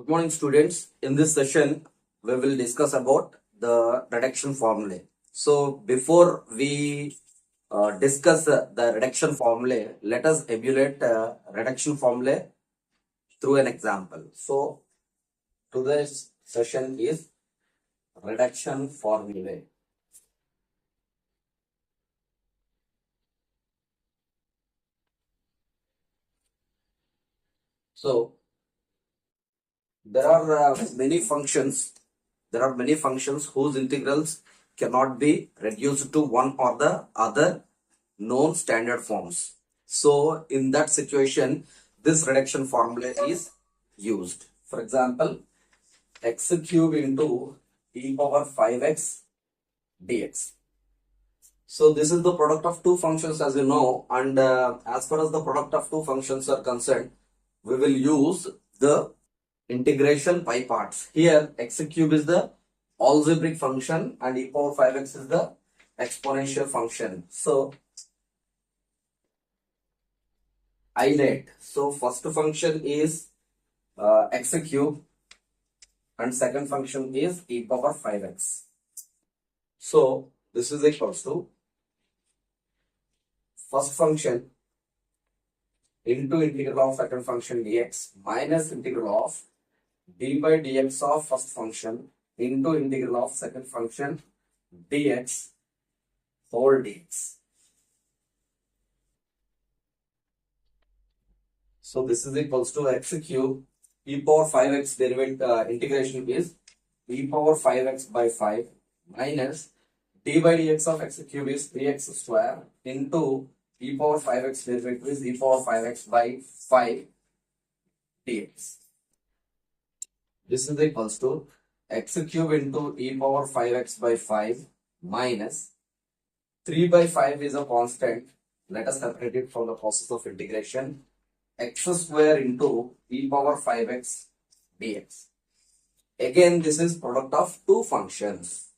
Good morning, students. In this session, we will discuss about the reduction formulae. So, before we discuss the reduction formulae, let us emulate reduction formulae through an example. So, today's session is reduction formulae. So, there are many functions. There are many functions whose integrals cannot be reduced to one or the other known standard forms. So in that situation, this reduction formula is used. For example, x cube into e power 5x dx. So this is the product of two functions, as you know, and as far as the product of two functions are concerned, we will use the integration by parts. Here x cube is the algebraic function and e power 5x is the exponential function. So isolate. So first function is x cube and second function is e power 5x. So this is equals to first function into integral of second function dx minus integral of d by dx of first function into integral of second function dx whole dx. So this is equals to x cube e power 5x derivative integration is e power 5x by 5 minus d by dx of x cube is 3x square into e power 5x derivative is e power 5x by 5 dx. This is equals to x cube into e power 5x by 5 minus 3 by 5 is a constant. Let us separate it from the process of integration. X square into e power 5x dx. Again, this is product of two functions.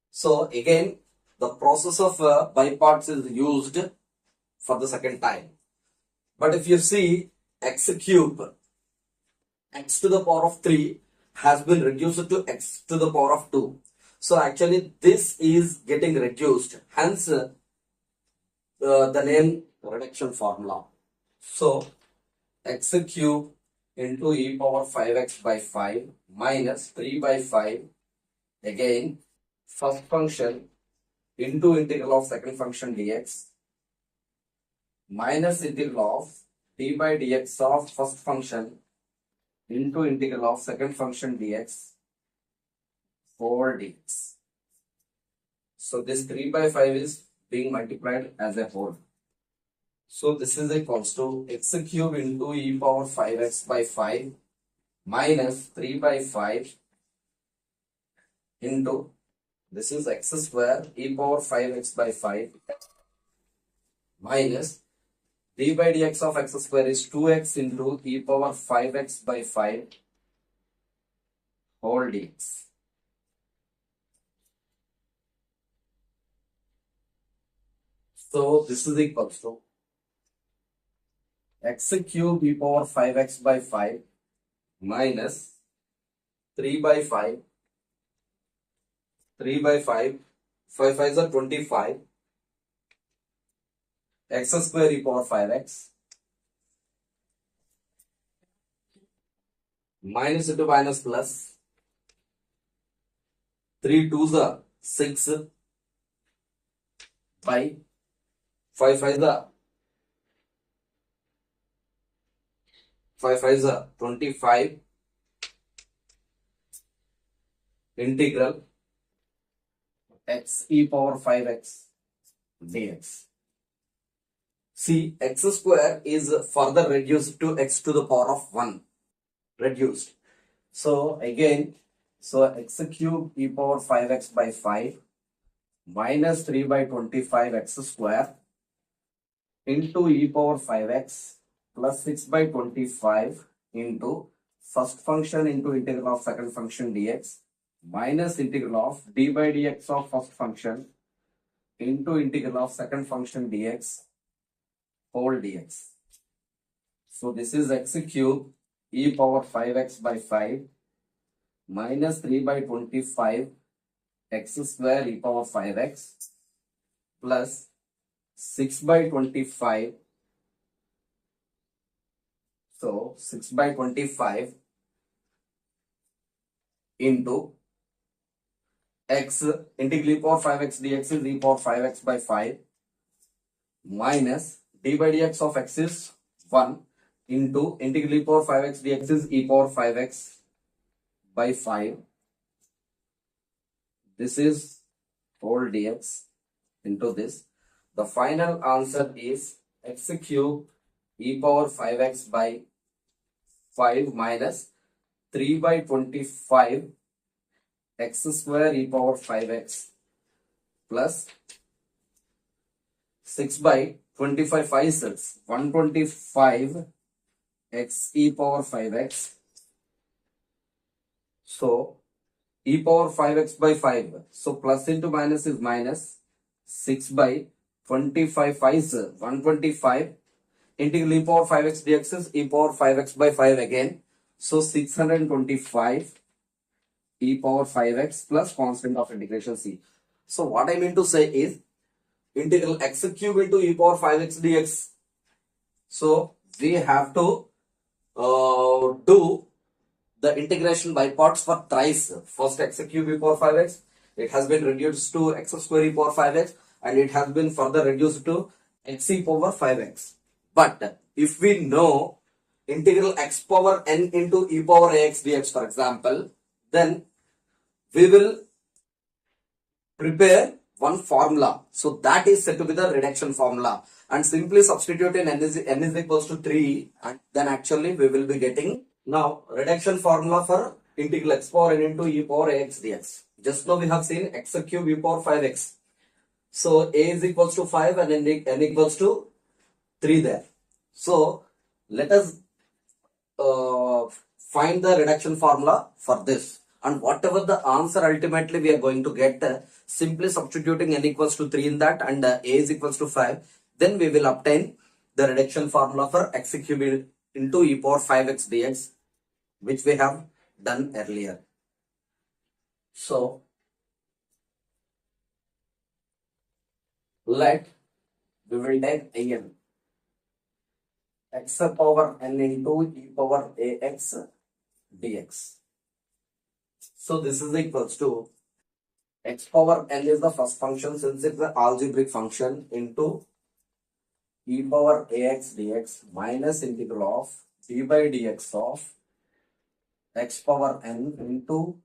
So again, the process of by parts is used for the second time. But if you see x cube, x to the power of 3 has been reduced to x to the power of 2. So actually this is getting reduced, hence the name reduction formula. So x cube into e power 5x by 5 minus 3 by 5, again first function into integral of second function dx minus integral of d by dx of first function into integral of second function dx whole dx. So this 3 by 5 is being multiplied as a whole. So this is equals to x cube into e power 5x by 5 minus 3 by 5 into, this is x square e power 5x by 5 minus d by dx of x square is 2x into e power 5x by 5 whole dx. So this is equals to x cube e power 5x by 5 minus 3 by 5, 3 by 5, 5 5 is 25, x square e power 5x minus into minus plus 3 2s are 6 by 5 5 is 5 5 is 25 integral x e power 5x dx. See, x square is further reduced to x to the power of 1, reduced. So again, so x cube e power 5x by 5 minus 3 by 25 x square into e power 5x plus 6 by 25 into first function into integral of second function dx minus integral of d by dx of first function into integral of second function dx whole dx. So this is x cube e power 5x by 5 minus 3 by 25 x square e power 5x plus 6 by 25. So 6 by 25 into x integral e power 5x dx is e power 5x by 5 minus d by dx of x is 1 into integral e power 5x dx is e power 5x by 5. This is whole dx into this. The final answer is x cube e power 5x by 5 minus 3 by 25 x square e power 5x plus 6 by 25 5 6 125 x e power 5x. So e power 5x by 5. So plus into minus is minus 6 by 25 5 125 integral e power 5x dx is e power 5x by 5 again. So 625 e power 5x plus constant of integration c. So what I mean to say is integral x cube into e power 5x dx. So we have to do the integration by parts for thrice. First x cube e power 5x, it has been reduced to x square e power 5x and it has been further reduced to x e power 5x. But if we know integral x power n into e power ax dx, for example, then we will prepare one formula. So that is said to be the reduction formula. And simply substitute in n is equals to 3 and then actually we will be getting now reduction formula for integral x power n into e power ax dx. Just now we have seen x cube e power 5x. So a is equals to 5 and n equals to 3 there. So let us find the reduction formula for this. And whatever the answer ultimately we are going to get, simply substituting n equals to 3 in that and a is equals to 5, then we will obtain the reduction formula for x cube into e power 5x dx, which we have done earlier. So let we will take an x power n into e power ax dx. So this is equals to x power n is the first function since it's an algebraic function into e power ax dx minus integral of d by dx of x power n into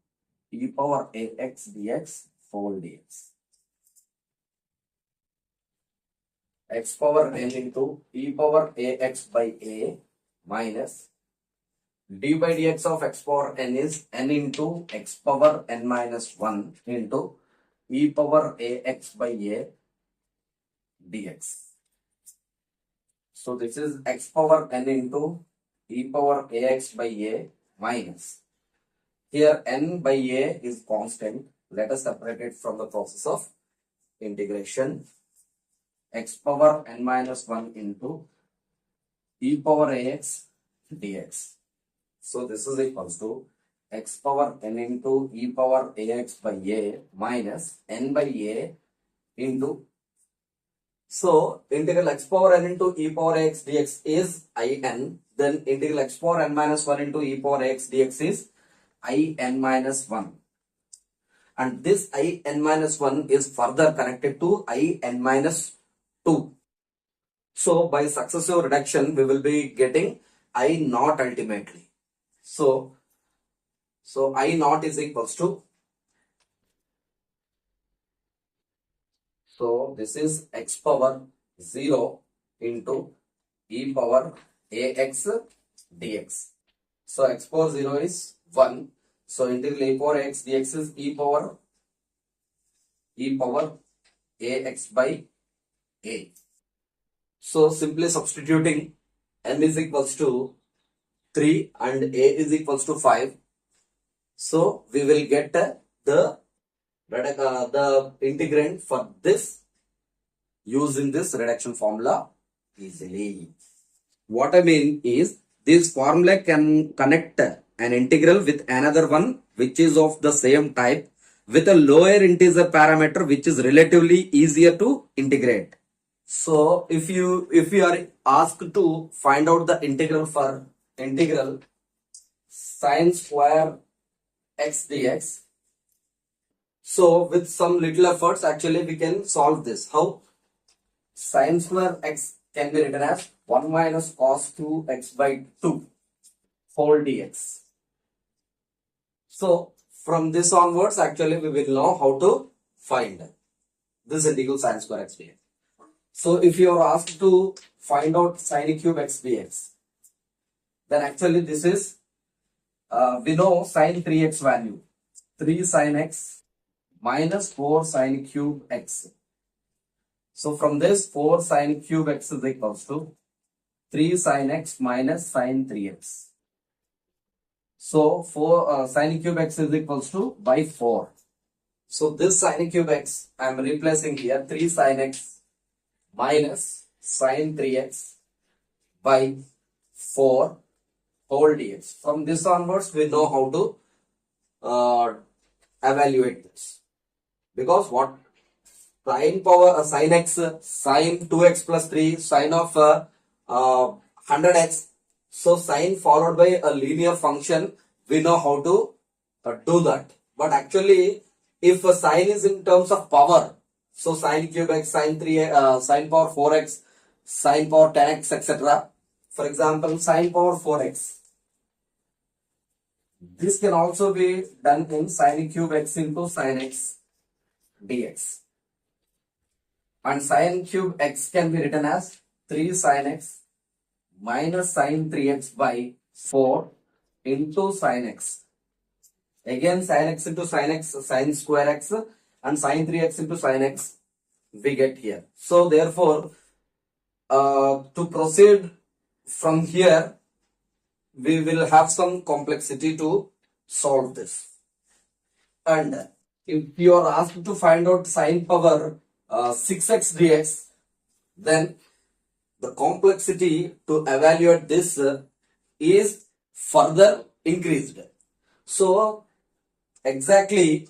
e power ax dx whole dx. X power n into e power ax by a minus d by dx of x power n is n into x power n minus 1 into e power ax by a dx. So this is x power n into e power ax by a minus. Here n by a is constant. Let us separate it from the process of integration. X power n minus 1 into e power ax dx. So this is equals to x power n into e power ax by a minus n by a into. So integral x power n into e power ax dx is in. Then integral x power n minus 1 into e power ax dx is in minus 1. And this in minus 1 is further connected to in minus 2. So by successive reduction, we will be getting I naught ultimately. So I naught is equals to, so this is x power 0 into e power ax dx. So x power 0 is 1. So integral e power ax dx is e power ax by a. So simply substituting n is equals to 3 and a is equals to 5. So we will get the integrand for this using this reduction formula easily. What I mean is This formula can connect an integral with another one which is of the same type with a lower integer parameter which is relatively easier to integrate. So if you are asked to find out the integral for integral sine square x dx, so with some little efforts actually we can solve this. How? Sine square x can be written as 1 minus cos 2x by 2 whole dx. So from this onwards actually we will know how to find this integral sine square x dx. So if you are asked to find out sine cube x dx, then actually this is we know sine 3x value, 3 sine x minus 4 sine cube x. So from this 4 sine cube x is equals to 3 sine x minus sine 3x. So 4 sine cube x is equals to by 4. So this sine cube x I am replacing here 3 sine x minus sine 3x by 4 whole dx. From this onwards we know how to evaluate this, because what sine power sine x sine 2x plus 3 sine of 100x, so sine followed by a linear function, we know how to do that. But actually if a sine is in terms of power, so sine cube x, sine 3 sine power 4x, sine power 10x, etc. For example, sine power 4x, this can also be done in sine cube x into sine x dx. And sine cube x can be written as 3 sine x minus sine 3x by 4 into sine x. Again sine x into sine x, sine square x, and sine 3x into sine x we get here. So therefore to proceed from here we will have some complexity to solve this. And if you are asked to find out sine power 6x dx, then the complexity to evaluate this is further increased. So exactly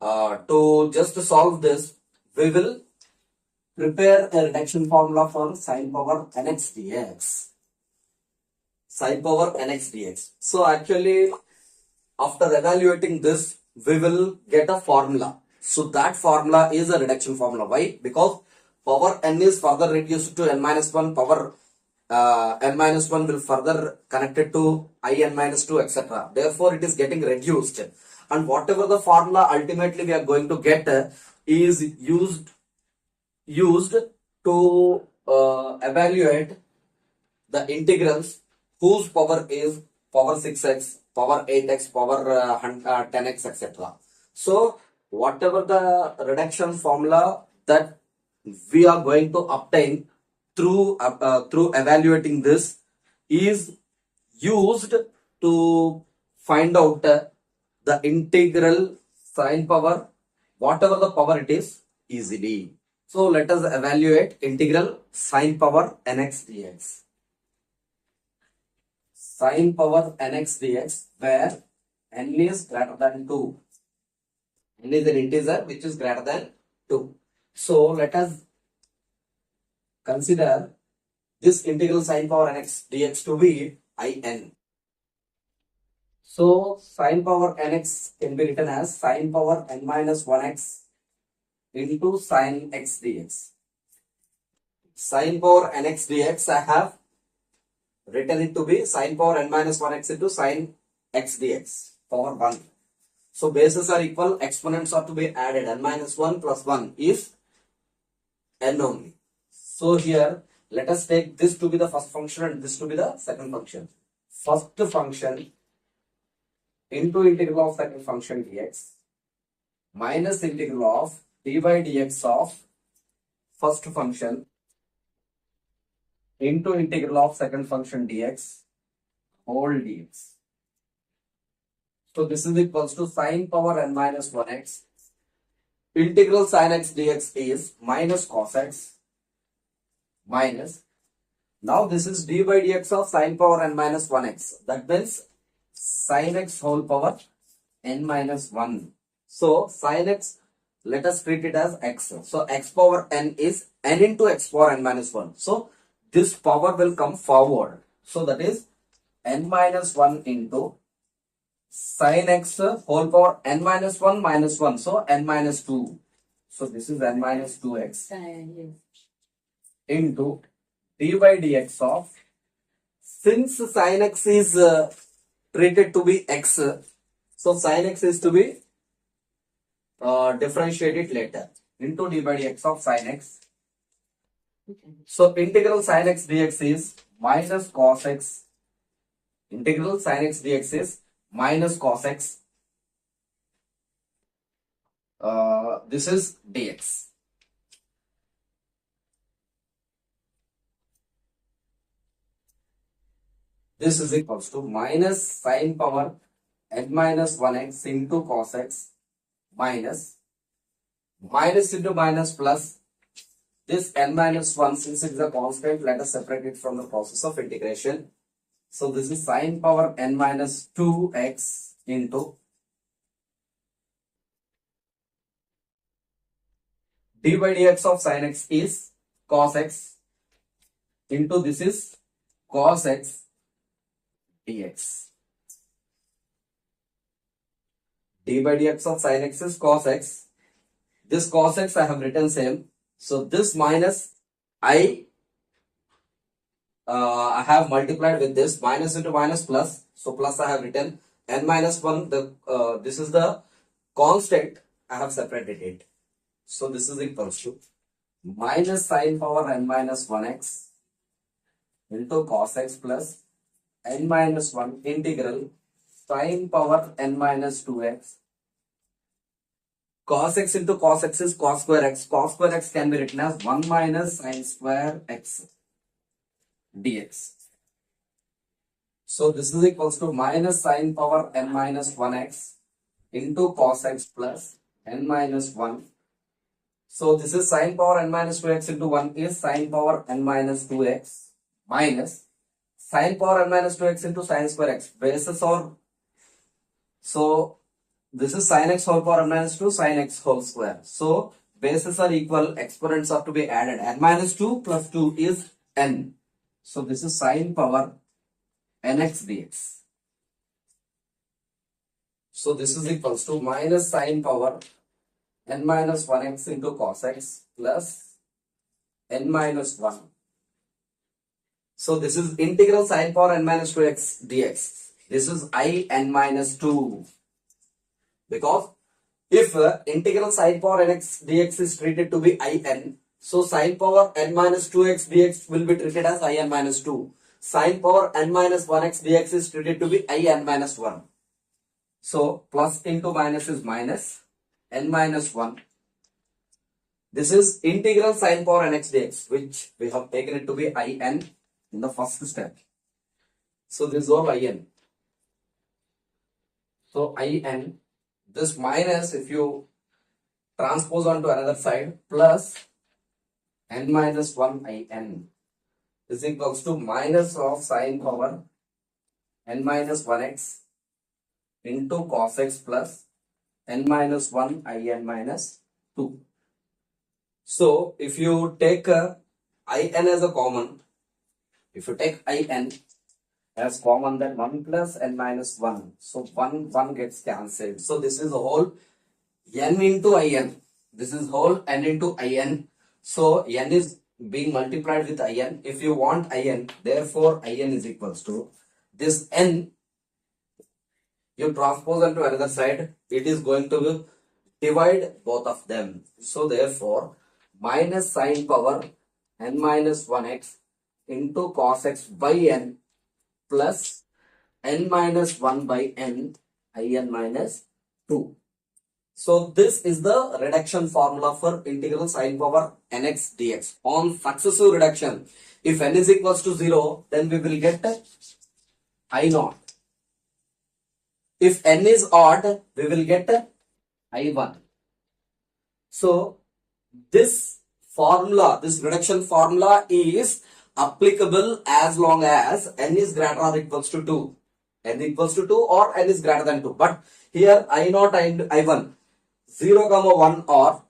to just solve this, we will prepare a reduction formula for sine power nx dx. Sine power nx dx. So actually after evaluating this we will get a formula. So that formula is a reduction formula. Why? Because power n is further reduced to n minus 1, power n minus 1 will further connected to in minus 2, etc. Therefore it is getting reduced, and whatever the formula ultimately we are going to get is used to evaluate the integrals whose power is power 6x, power 8x, power 10x, etc. So whatever the reduction formula that we are going to obtain through evaluating this is used to find out the integral sine power, whatever the power it is, easily. So let us evaluate integral sine power nx dx. Sine power nx dx, where n is greater than 2. N is an integer which is greater than 2. So let us consider this integral sine power nx dx to be in. So sine power nx can be written as sine power n minus 1x into sine x dx. Sine power nx dx I have written it to be sine power n minus 1x into sine x dx power 1. So bases are equal, exponents are to be added, n minus 1 plus 1 is n only. So here let us take this to be the first function and this to be the second function. First function into integral of second function dx minus integral of d by dx of first function into integral of second function dx whole dx. So this is equals to sine power n minus 1x. Integral sine x dx is minus cos x minus Now this is d by dx of sine power n minus 1x. That means sine x whole power n minus 1. So sine x, let us treat it as x. So x power n is n into x power n minus 1. So this power will come forward. So that is n minus 1 into sine x whole power n minus 1 minus 1. So n minus 2. So this is n minus 2x into d by dx of, since sin x is treated to be x, so sin x is to be differentiated later, into d by dx of sin x. So integral sin x dx is minus cos x. Integral sin x dx is minus cos x. This is dx. This is equals to minus sine power n minus 1x into cos x minus into minus plus this n minus 1, since it is a constant, let us separate it from the process of integration. So this is sine power n minus 2x into d by dx of sin x is cos x into this is cos x dx. D by dx of sin x is cos x. This cos x I have written same. So this minus I have multiplied with this, minus into minus plus. So plus I have written n minus 1. This is the constant, I have separated it. So this is equals to minus sine power n minus 1x into cos x plus n minus 1 integral sine power n minus 2x. Cos x into cos x is cos square x. Cos square x can be written as 1 minus sine square x dx. So this is equals to minus sine power n minus 1x into cos x plus n minus 1. So this is sine power n minus 2x into 1 is sine power n minus 2x minus sine power n minus 2x into sine square x. Bases or, so this is sin x whole power n minus 2 sin x whole square. So bases are equal, exponents are to be added. N minus 2 plus 2 is n. So this is sine power nx dx. So this is equals to minus sine power n minus 1x into cos x plus n minus 1. So this is integral sine power n minus 2x dx. This is I n minus 2. Because if integral sine power nx dx is treated to be in, so sine power n minus 2x dx will be treated as in minus 2. Sine power n minus 1x dx is treated to be in minus 1. So plus into minus is minus n minus 1. This is integral sine power nx dx, which we have taken it to be in the first step. So this is all in. So in, this minus, if you transpose onto another side, plus n minus 1 in is equals to minus of sine power n minus 1x into cos x plus n minus 1 in minus 2. So if you take in as a common, if you take in as common, then 1 plus n minus 1. So 1 gets cancelled. So this is whole n into in. This is whole n into in. So n is being multiplied with in. If you want in, therefore in is equals to this n. You transpose onto another side, it is going to divide both of them. So therefore minus sine power n minus 1x into cos x by n plus n minus 1 by n in minus 2. So this is the reduction formula for integral sine power nx dx. On successive reduction, if n is equals to 0, then we will get I naught. If n is odd, we will get I1. So this formula, this reduction formula is applicable as long as n is greater or equals to 2. N equals to 2 or n is greater than 2. But here I0 and I1 0, 1 or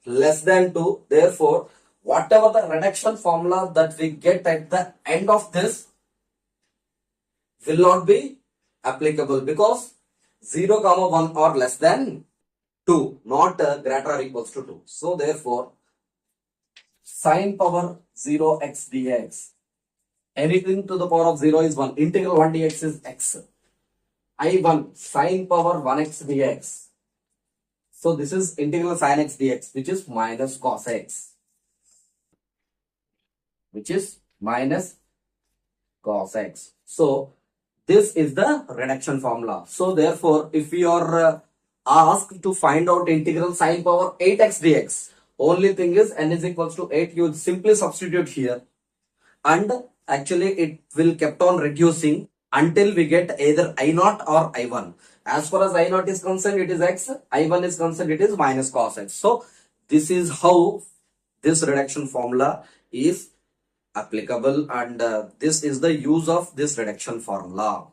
less than 2. Therefore, whatever the reduction formula that we get at the end of this will not be applicable because 0, 1 or less than 2, not greater or equals to 2. So therefore, sine power 0x dx, anything to the power of 0 is 1. Integral 1 dx is x. I1 sine power 1x dx. So this is integral sine x dx, which is minus cos x. Which is minus cos x. So this is the reduction formula. So therefore, if we are asked to find out integral sine power 8x dx, only thing is n is equals to 8. You simply substitute here, and actually it will kept on reducing until we get either I0 or I1. As far as I0 is concerned, it is x. I1 is concerned, it is minus cos x. So this is how this reduction formula is applicable, and this is the use of this reduction formula.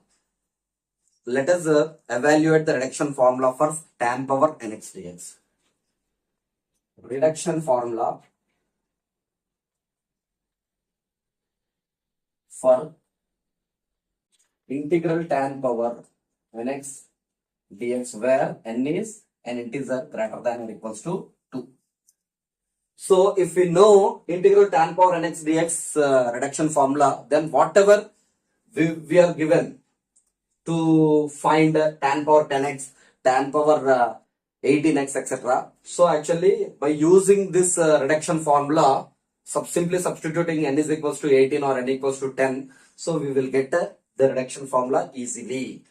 Let us evaluate the reduction formula for tan power nx dx. Reduction formula for integral tan power nx dx, where n is an integer greater than or equals to 2. So if we know integral tan power nx dx reduction formula, then whatever we are given to find tan power 10x, tan power 18x, etc. So actually by using this reduction formula, simply substituting n is equals to 18 or n equals to 10, so we will get the reduction formula easily.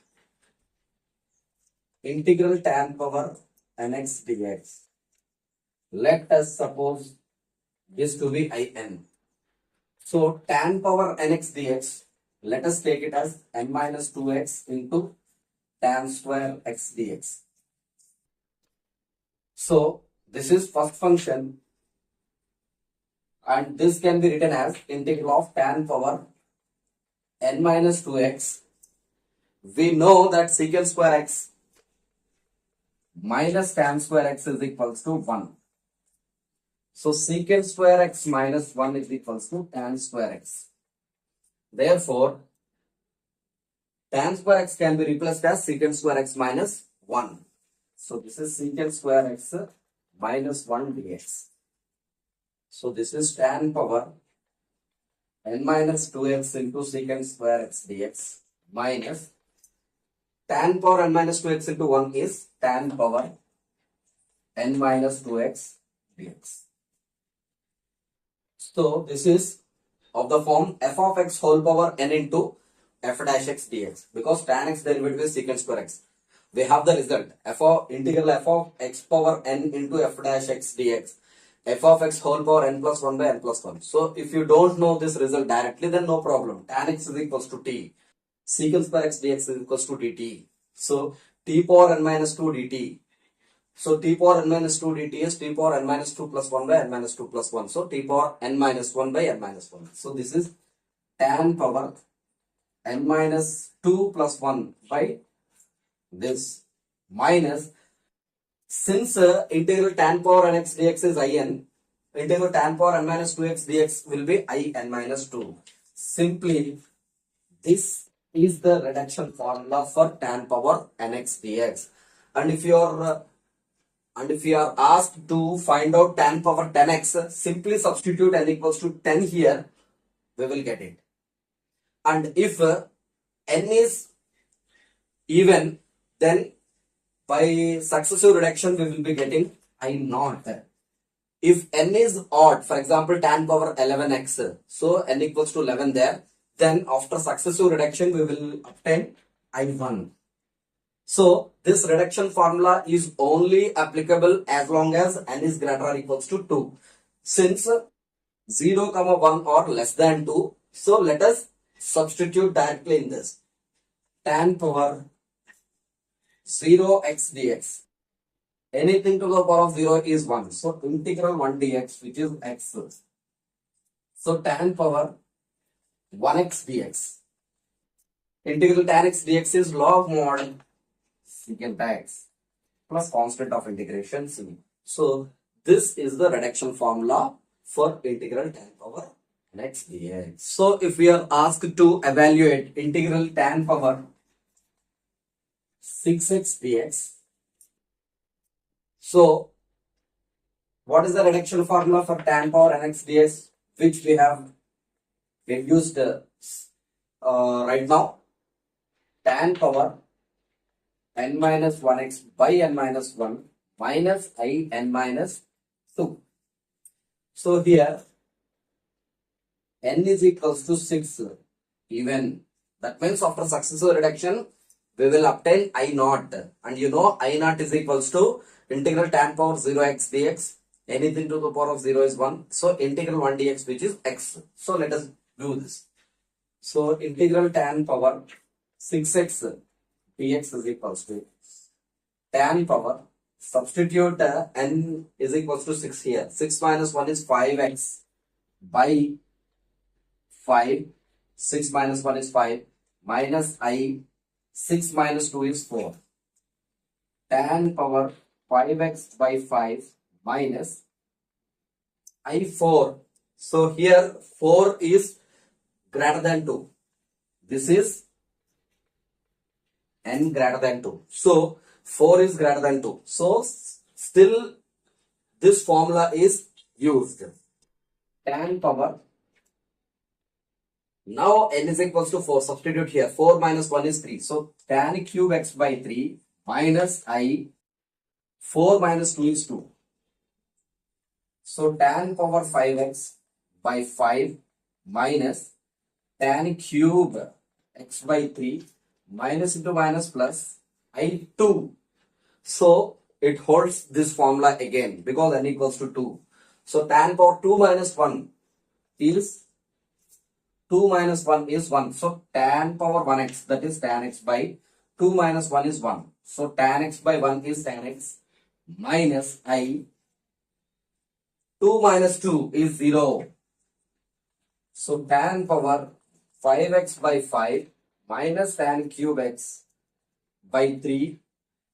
Integral tan power nx dx. Let us suppose this to be in. So tan power nx dx, let us take it as n minus 2x into tan square x dx. So this is first function, and this can be written as integral of tan power n minus 2x. We know that secant square x minus tan square x is equals to 1. So secant square x minus 1 is equals to tan square x. Therefore, tan square x can be replaced as secant square x minus 1. So this is secant square x minus 1 dx. So this is tan power n minus 2x into secant square x dx minus tan power n minus 2x into 1 is tan power n minus 2x dx. So this is of the form f of x whole power n into f dash x dx, because tan x derivative is secant square x. We have the result integral f of x power n into f dash x dx, f of x whole power n plus 1 by n plus 1. So if you don't know this result directly, then no problem. Tan x is equals to t. Secant square x dx is equals to dt. So t power n minus 2 dt. So t power n minus 2 dt is t power n minus 2 plus 1 by n minus 2 plus 1. So t power n minus 1 by n minus 1. So this is tan power n minus 2 plus 1 by this minus, since integral tan power nx dx is in, integral tan power n minus 2x dx will be in minus 2. Simply, this is the reduction formula for tan power nx dx. And if you are asked to find out tan power 10x, simply substitute n equals to 10 here, we will get it. And if n is even, then by successive reduction we will be getting I0. If n is odd, for example tan power 11x, so n equals to 11 there, then after successive reduction we will obtain I1. So this reduction formula is only applicable as long as n is greater or equals to 2. Since 0, 1 or less than 2, so let us substitute directly in this. Tan power 0x dx, anything to the power of 0 is 1. So integral 1 dx, which is x. So tan power 1x dx. Integral tan x dx is log mod secant x plus constant of integration c. So this is the reduction formula for integral tan power x dx. So if we are asked to evaluate integral tan power 6x dx, so what is the reduction formula for tan power nx dx, which we have reduced right now? Tan power n minus 1x by n minus 1 minus I n minus 2. So here n is equals to 6 even. That means after successive reduction we will obtain I naught, and you know I naught is equals to integral tan power 0x dx. Anything to the power of 0 is 1. So integral 1 dx, which is x. So let us do this. So integral tan power 6x dx is equals to tan power, substitute n is equals to 6 here. 6 minus 1 is 5x by 5. 6 minus 1 is 5 minus I. 6 minus 2 is 4. Tan power 5x by 5 minus I4. So here 4 is greater than 2. This is n greater than 2. So 4 is greater than 2. So still this formula is used. Tan power. Now n is equals to 4. Substitute here. 4 minus 1 is 3. So tan cube x by 3 minus I. 4 minus 2 is 2. So tan power 5x by 5 minus tan cube x by 3 minus into minus plus I2. So it holds this formula again because n equals to 2. So tan power 2 minus 1 is 2 minus 1 is 1. So tan power 1x, that is tan x by 2 minus 1 is 1. So tan x by 1 is tan x minus I. 2 minus 2 is 0. So tan power 5x by 5 minus tan cube x by 3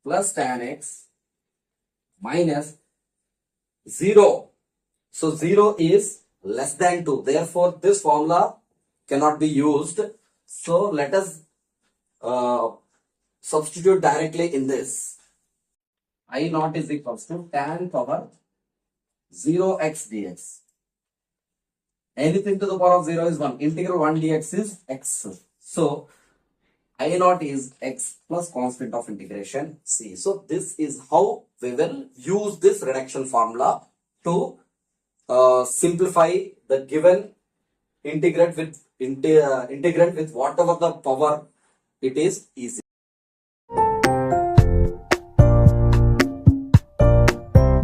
plus tan x minus 0. So 0 is less than 2. Therefore, this formula cannot be used. So let us substitute directly in this. I naught is equals to tan power 0x dx. Anything to the power of 0 is 1. Integral 1 dx is x. So I naught is x plus constant of integration c. So this is how we will use this reduction formula to simplify the given integrate with whatever the power it is easy.